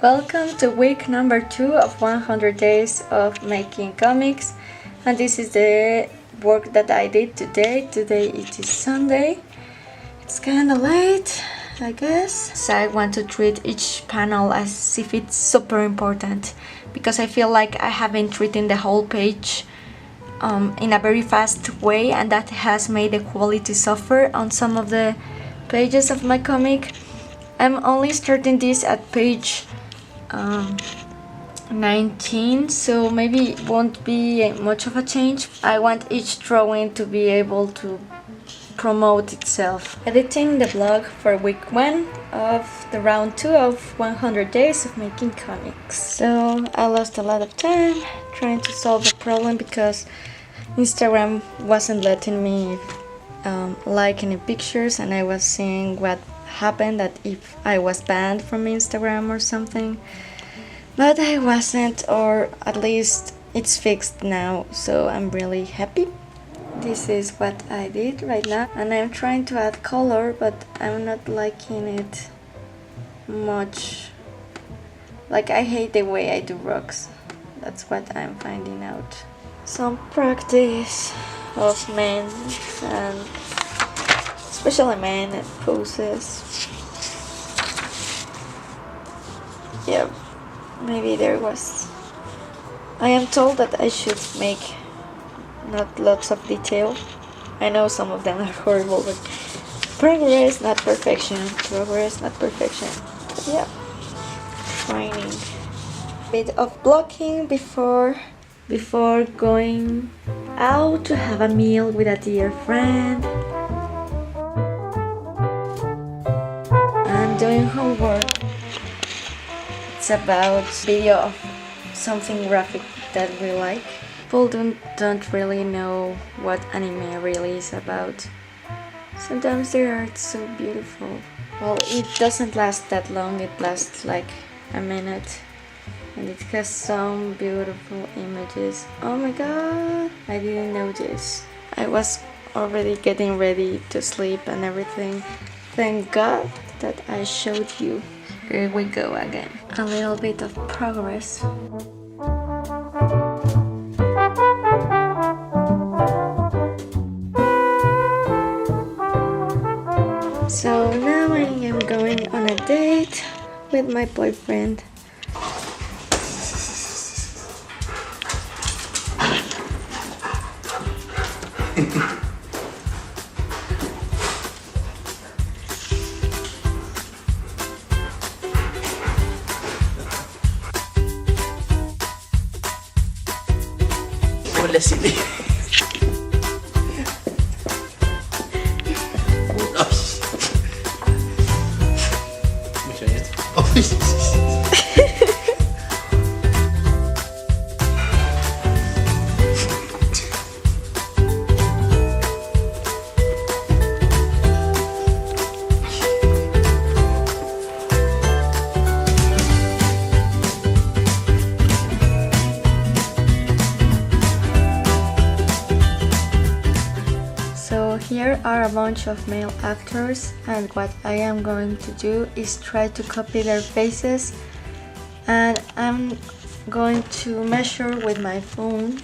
Welcome to week number 2 of 100 days of making comics, and this is the work that I did today. Today it is Sunday. It's kinda late, I guess. So I want to treat each panel as if it's super important, because I feel like I have been treating the whole page in a very fast way, and that has made the quality suffer on some of the pages of my comic. I'm only starting this at page 19, so maybe it won't be much of a change. I want each drawing to be able to promote itself. Editing the blog for week 1 of the round 2 of 100 days of making comics. So I lost a lot of time trying to solve the problem because Instagram wasn't letting me like any pictures, and I was seeing what happened, that if I was banned from Instagram or something, but I wasn't, or at least it's fixed now, so I'm really happy. This is what I did right now, and I'm trying to add color, but I'm not liking it much. Like, I hate the way I do rocks. That's what I'm finding out. Some practice of men, and especially men poses. Yeah, maybe there was. I am told that I should make not lots of detail. I know some of them are horrible, but progress, not perfection. Progress, not perfection. But yeah, training. Bit of blocking before going out to have a meal with a dear friend. And doing homework. It's about video of something graphic that we like. People don't really know what anime really is about. Sometimes they are so beautiful. Well, it doesn't last that long, it lasts like a minute. And it has some beautiful images. Oh my god, I didn't know this. I was already getting ready to sleep and everything. Thank God that I showed you. Here we go again. A little bit of progress. So now I am going on a date with my boyfriend. Hola, Silly. Here are a bunch of male actors, and what I am going to do is try to copy their faces, and I'm going to measure with my phone.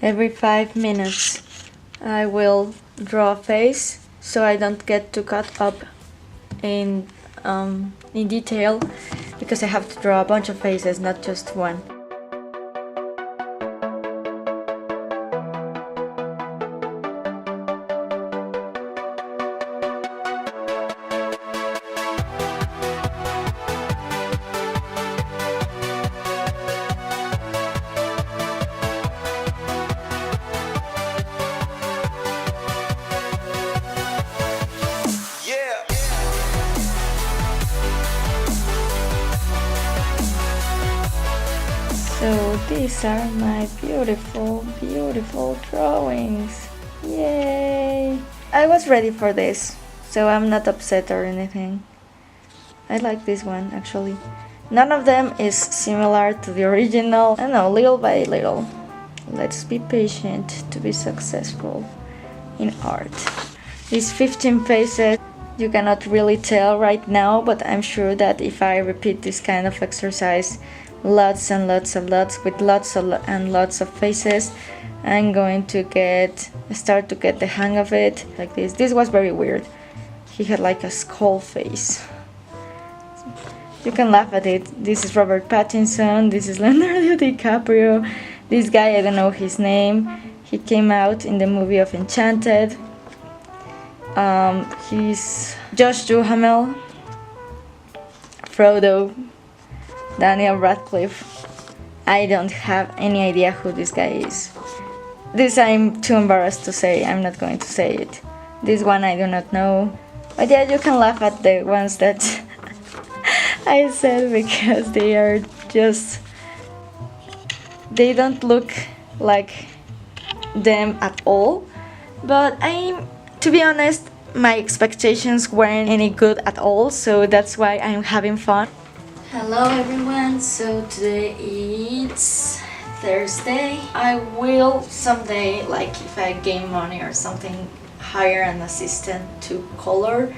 Every 5 minutes I will draw a face, so I don't get too caught up in detail, because I have to draw a bunch of faces, not just one. So these are my beautiful, beautiful drawings. Yay! I was ready for this, so I'm not upset or anything. I like this one, actually. None of them is similar to the original. I know, little by little. Let's be patient to be successful in art. These 15 faces You cannot really tell right now, but I'm sure that if I repeat this kind of exercise lots and lots with lots of faces, I'm going to start to get the hang of it. Like this. This was very weird. He had like a skull face. You can laugh at it. This is Robert Pattinson. This is Leonardo DiCaprio. This guy, I don't know his name. He came out in the movie of Enchanted. He's Josh Duhamel, Frodo, Daniel Radcliffe. I don't have any idea who this guy is. This I'm too embarrassed to say. I'm not going to say it. This one I do not know. But yeah, you can laugh at the ones that I said because they are just... They don't look like them at all. But to be honest, my expectations weren't any good at all, so that's why I'm having fun. Hello everyone, so today it's Thursday. I will someday, like if I gain money or something, hire an assistant to color.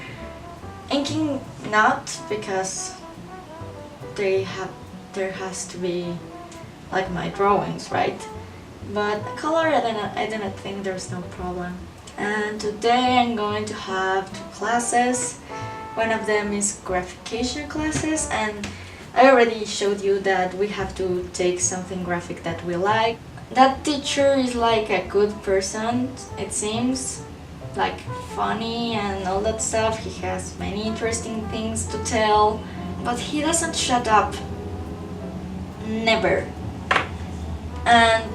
Inking not, because there has to be like my drawings, right? But color, I do not think there's no problem. And today I'm going to have 2 classes. One of them is graphication classes, and I already showed you that we have to take something graphic that we like. That teacher is like a good person, it seems, like funny and all that stuff. He has many interesting things to tell, but he doesn't shut up. Never. And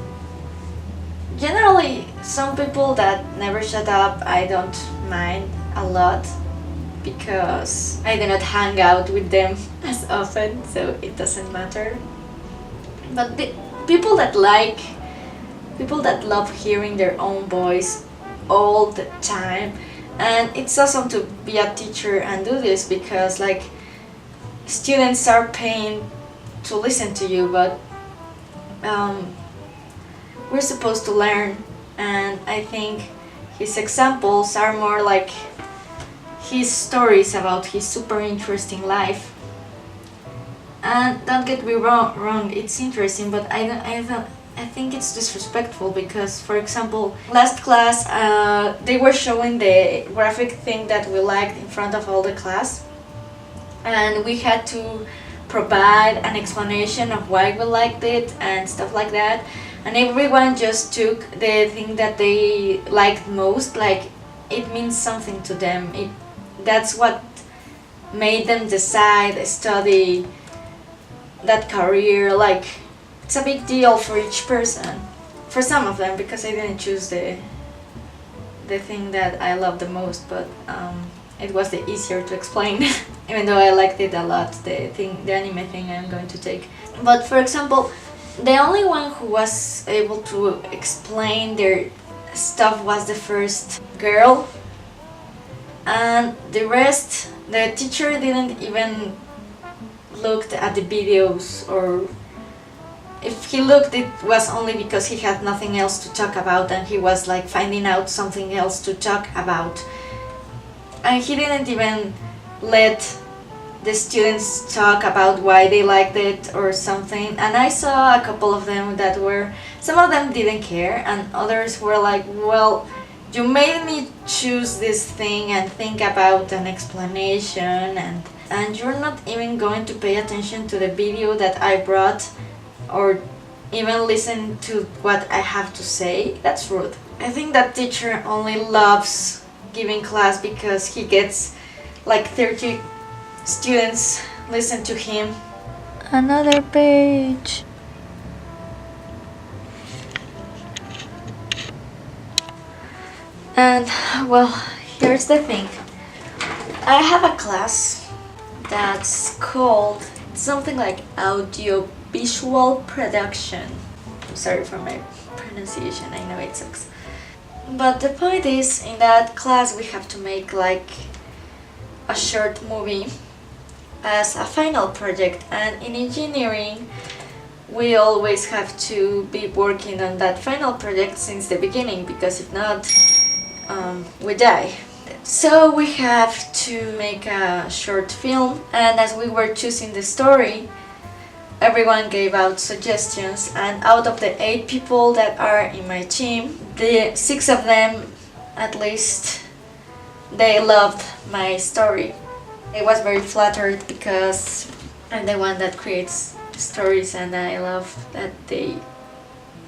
generally, some people that never shut up, I don't mind a lot because I do not hang out with them as often, so it doesn't matter. But the people that love hearing their own voice all the time, and it's awesome to be a teacher and do this because like students are paying to listen to you, but we're supposed to learn, and I think his examples are more like his stories about his super interesting life. And don't get me wrong, it's interesting, but I think it's disrespectful because, for example, last class they were showing the graphic thing that we liked in front of all the class, and we had to provide an explanation of why we liked it and stuff like that. And everyone just took the thing that they liked most, like it means something to them. That's what made them decide, study that career. Like it's a big deal for each person. For some of them, because I didn't choose the thing that I love the most, but it was the easier to explain. Even though I liked it a lot, the anime thing I'm going to take. But for example, the only one who was able to explain their stuff was the first girl, and the rest, the teacher didn't even look at the videos, or if he looked, it was only because he had nothing else to talk about and he was like finding out something else to talk about. And he didn't even let the students talk about why they liked it or something. And I saw a couple of them that were, some of them didn't care, and others were like, well, you made me choose this thing and think about an explanation, and you're not even going to pay attention to the video that I brought or even listen to what I have to say. That's rude. I think that teacher only loves giving class because he gets like 30 students listen to him. Another page. And well, here's the thing. I have a class that's called something like audio visual production. I'm sorry for my pronunciation, I know it sucks. But the point is, in that class we have to make like a short movie as a final project, and in engineering we always have to be working on that final project since the beginning, because if not, we die. So we have to make a short film, and as we were choosing the story, everyone gave out suggestions, and out of the 8 people that are in my team, the 6 of them at least, they loved my story. I was very flattered because I'm the one that creates stories, and I love that they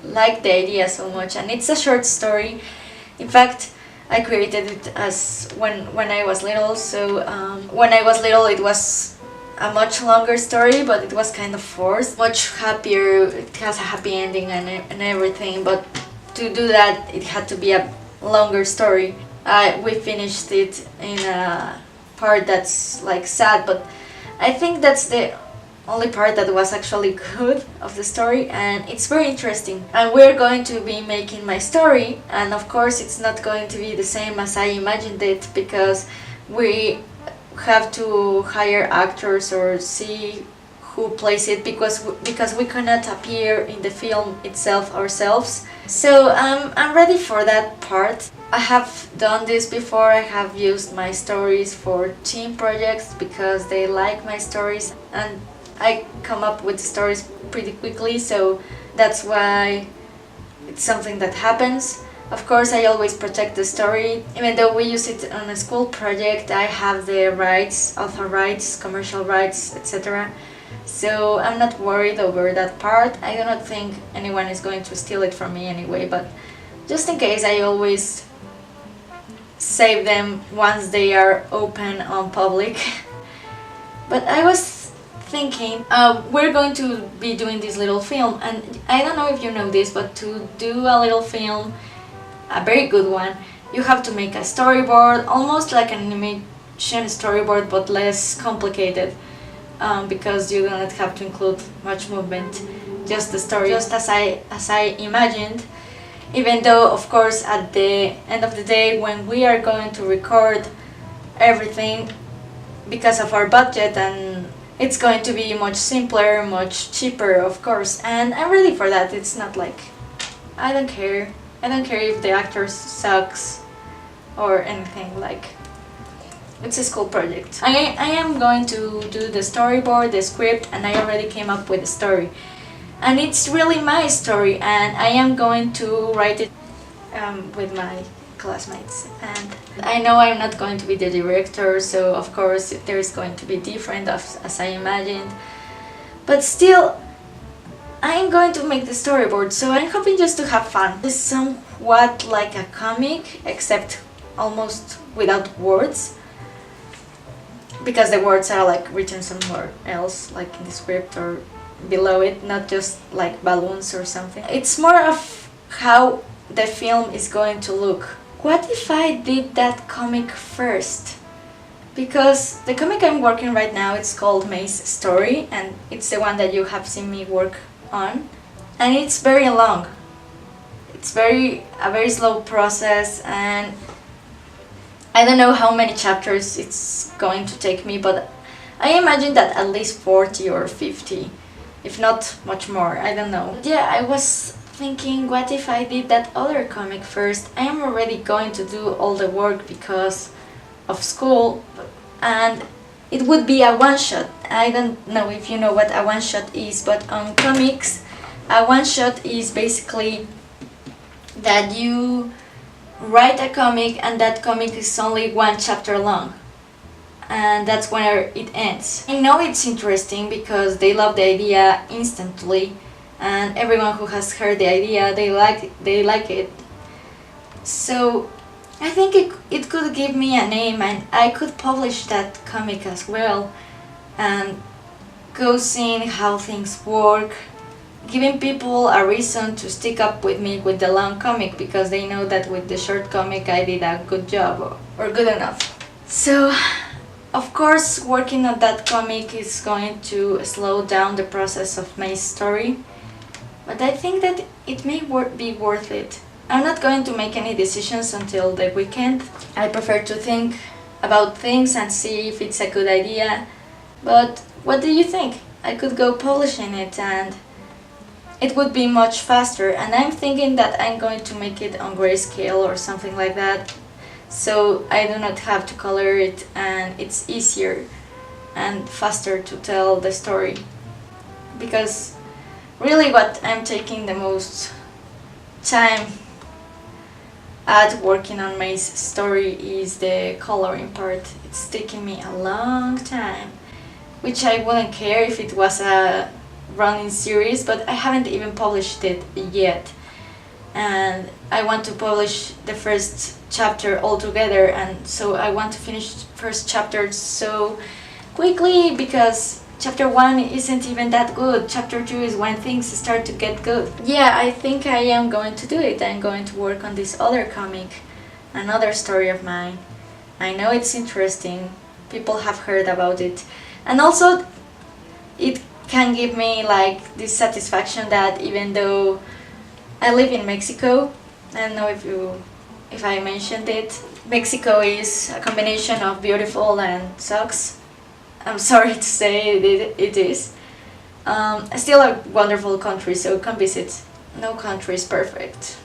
like the idea so much. And it's a short story. In fact, I created it as when I was little, so when I was little it was a much longer story, but it was kind of forced, much happier. It has a happy ending and everything, but to do that it had to be a longer story. We finished it in a part that's like sad, but I think that's the only part that was actually good of the story, and it's very interesting. And we're going to be making my story, and of course it's not going to be the same as I imagined it, because we have to hire actors or see who plays it, because we cannot appear in the film itself ourselves. So I'm ready for that part. I have done this before. I have used my stories for team projects because they like my stories, and I come up with stories pretty quickly, so that's why it's something that happens. Of course, I always protect the story. Even though we use it on a school project, I have the rights, author rights, commercial rights, etc. So I'm not worried over that part. I do not think anyone is going to steal it from me anyway, but just in case, I always save them once they are open on public. But I was thinking, we're going to be doing this little film, and I don't know if you know this, but to do a little film, a very good one, you have to make a storyboard, almost like an animation storyboard, but less complicated, because you don't have to include much movement, just the story, just as I imagined. Even though, of course, at the end of the day, when we are going to record everything, because of our budget, and it's going to be much simpler, much cheaper, of course, and I'm ready for that. It's not like, I don't care if the actor sucks or anything, like, it's a school project. I am going to do the storyboard, the script, and I already came up with the story. And it's really my story, and I am going to write it with my classmates. And I know I'm not going to be the director, so of course there is going to be different as I imagined. But still, I'm going to make the storyboard, so I'm hoping just to have fun. It's somewhat like a comic, except almost without words, because the words are like written somewhere else, like in the script or below it, not just like balloons or something. It's more of how the film is going to look. What if I did that comic first? Because the comic I'm working right now, it's called May's Story, and it's the one that you have seen me work on, and it's very long. It's a very slow process, and I don't know how many chapters it's going to take me, but I imagine that at least 40 or 50, if not much more, I don't know. Yeah, I was thinking, what if I did that other comic first? I am already going to do all the work because of school, and it would be a one-shot. I don't know if you know what a one-shot is, but on comics, a one-shot is basically that you write a comic and that comic is only 1 chapter long, and that's where it ends. I know it's interesting because they love the idea instantly, and everyone who has heard the idea, they like it. So I think it could give me a name, and I could publish that comic as well and go seeing how things work, giving people a reason to stick up with me with the long comic, because they know that with the short comic I did a good job or good enough. So of course, working on that comic is going to slow down the process of my story, but I think that it may be worth it. I'm not going to make any decisions until the weekend. I prefer to think about things and see if it's a good idea. But what do you think? I could go publishing it and it would be much faster, and I'm thinking that I'm going to make it on grayscale or something like that, so I do not have to color it, and it's easier and faster to tell the story. Because really what I'm taking the most time at working on my story is the coloring part. It's taking me a long time, which I wouldn't care if it was a running series, but I haven't even published it yet. And I want to publish the first chapter altogether, and so I want to finish first chapter so quickly, because chapter 1 isn't even that good. Chapter 2 is when things start to get good. Yeah, I think I am going to do it. I'm going to work on this other comic, another story of mine. I know it's interesting. People have heard about it. And also, it can give me like this satisfaction that even though I live in Mexico, I don't know if I mentioned it, Mexico is a combination of beautiful and sucks. I'm sorry to say it is. Still a wonderful country, so come visit. No country is perfect.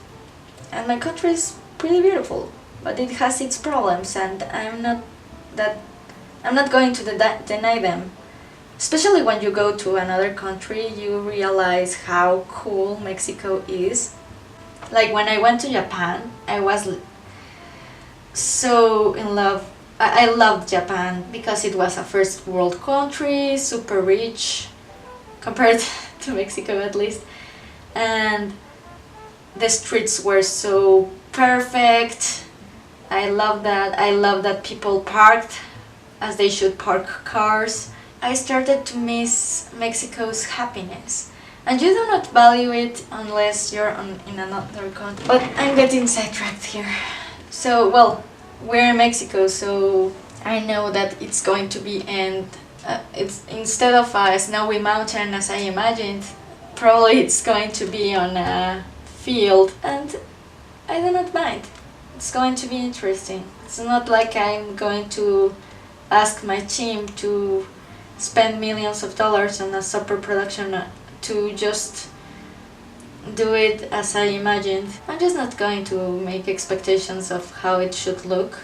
And my country is pretty beautiful, but it has its problems, and I'm not going to deny them. Especially when you go to another country, you realize how cool Mexico is. Like when I went to Japan, I was so in love. I loved Japan because it was a first world country, super rich, compared to Mexico at least. And the streets were so perfect. I love that. I love that people parked as they should park cars. I started to miss Mexico's happiness. And you do not value it unless you're in another country. But I'm getting sidetracked here. So, well, we're in Mexico, so I know that it's going to be it's instead of a snowy mountain as I imagined, probably it's going to be on a field, and I do not mind. It's going to be interesting. It's not like I'm going to ask my team to spend millions of dollars on a super production to just do it as I imagined. I'm just not going to make expectations of how it should look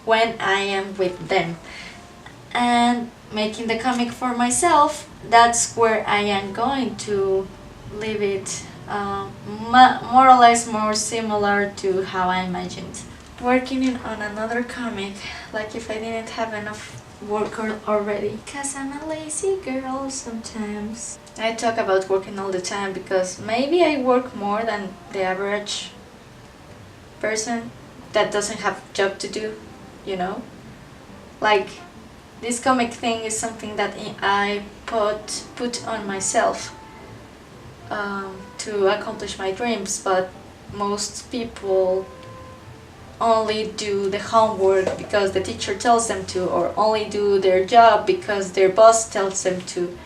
when I am with them. And making the comic for myself, that's where I am going to leave it more or less more similar to how I imagined. Working on another comic, like if I didn't have enough work already, because I'm a lazy girl sometimes. I talk about working all the time because maybe I work more than the average person that doesn't have a job to do, you know? Like, this comic thing is something that I put on myself to accomplish my dreams, but most people only do the homework because the teacher tells them to, or only do their job because their boss tells them to.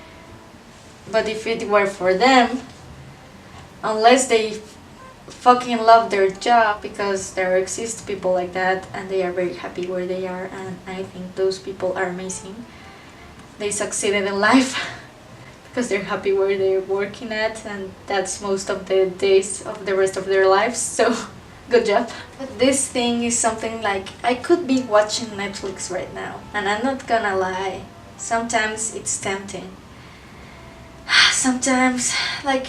But if it were for them, unless they fucking love their job, because there exist people like that and they are very happy where they are, and I think those people are amazing. They succeeded in life because they're happy where they're working at, and that's most of the days of the rest of their lives, so good job. But this thing is something like, I could be watching Netflix right now, and I'm not gonna lie, sometimes it's tempting. Sometimes, like,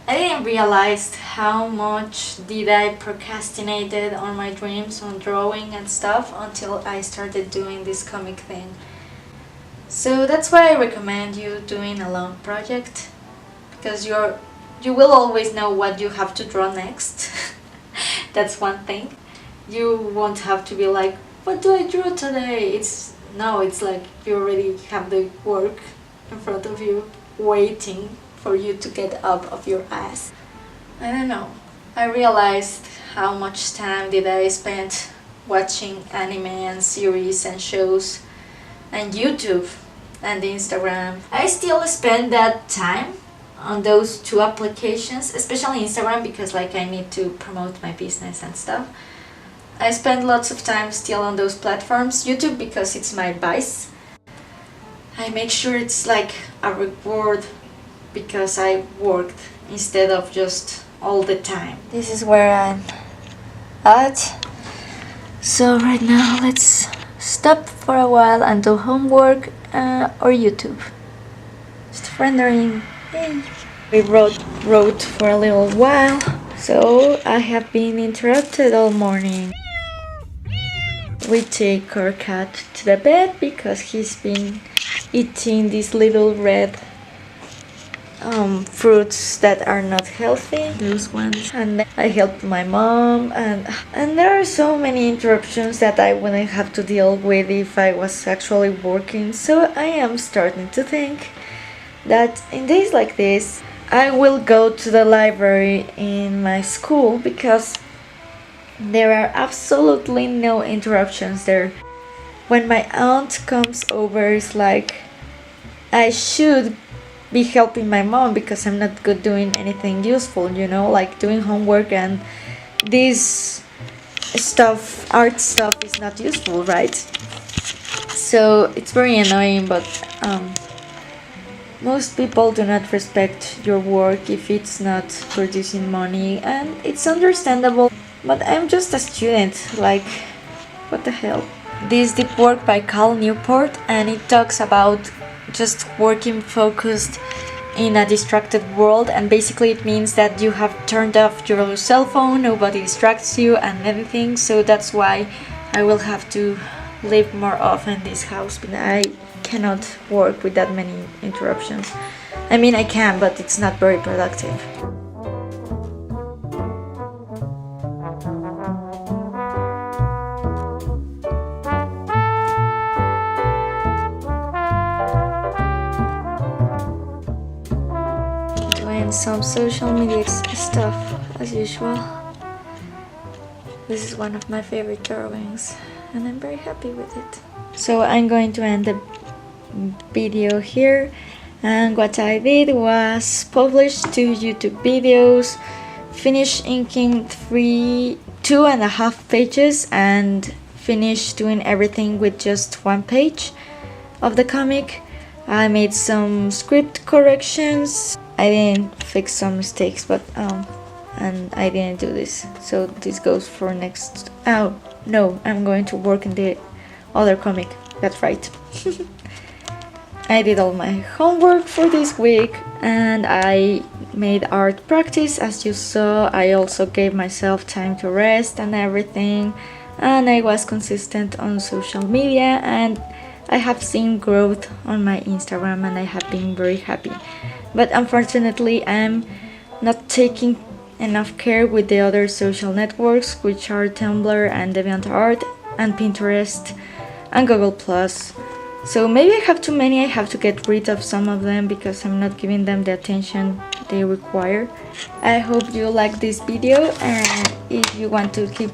I didn't realize how much did I procrastinated on my dreams, on drawing and stuff, until I started doing this comic thing. So that's why I recommend you doing a long project, because you will always know what you have to draw next. That's one thing. You won't have to be like, what do I draw today? It's like you already have the work in front of you, waiting for you to get up of your ass. I don't know. I realized how much time did I spend watching anime and series and shows and YouTube and Instagram. I still spend that time on those two applications, especially Instagram, because like I need to promote my business and stuff. I spend lots of time still on those platforms. YouTube because it's my vice. I make sure it's like a reward because I worked instead of just all the time. This is where I'm at. So right now let's stop for a while and do homework or YouTube. Just rendering. Yay. We wrote for a little while, so I have been interrupted all morning. We take our cat to the bed because he's been eating these little red fruits that are not healthy, those ones, and I helped my mom, and there are so many interruptions that I wouldn't have to deal with if I was actually working. So I am starting to think that in days like this I will go to the library in my school because there are absolutely no interruptions there. When my aunt comes over, it's like I should be helping my mom because I'm not good doing anything useful, you know, like doing homework, and this stuff, art stuff, is not useful, right? So it's very annoying, but most people do not respect your work if it's not producing money, and it's understandable, but I'm just a student, like, what the hell. This deep work by Cal Newport, and it talks about just working focused in a distracted world, and basically it means that you have turned off your cell phone, nobody distracts you and everything. So that's why I will have to live more often in this house, but I cannot work with that many interruptions. I mean, I can, but it's not very productive. Doing some social media stuff as usual. This is one of my favorite drawings and I'm very happy with it. So I'm going to end the video here, and what I did was publish 2 YouTube videos, finish inking 2.5 pages, and finish doing everything with just 1 page of the comic. I made some script corrections. I didn't fix some mistakes, but and I didn't do this, so this goes for next. Oh no, I'm going to work in the other comic, that's right. I did all my homework for this week, and I made art practice as you saw. I also gave myself time to rest and everything, and I was consistent on social media, and I have seen growth on my Instagram, and I have been very happy. But unfortunately, I'm not taking enough care with the other social networks, which are Tumblr and DeviantArt and Pinterest and Google+. So maybe I have too many. I have to get rid of some of them because I'm not giving them the attention they require. I hope you like this video, and if you want to keep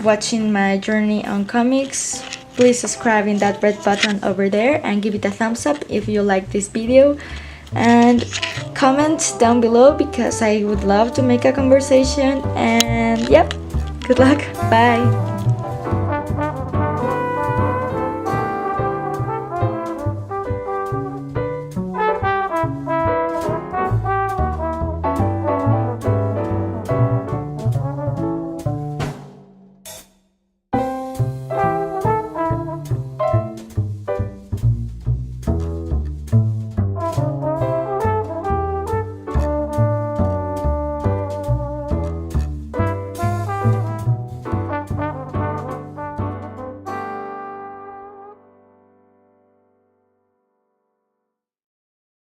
watching my journey on comics, please subscribe in that red button over there and give it a thumbs up if you like this video, and comment down below because I would love to make a conversation. And yep, good luck, bye.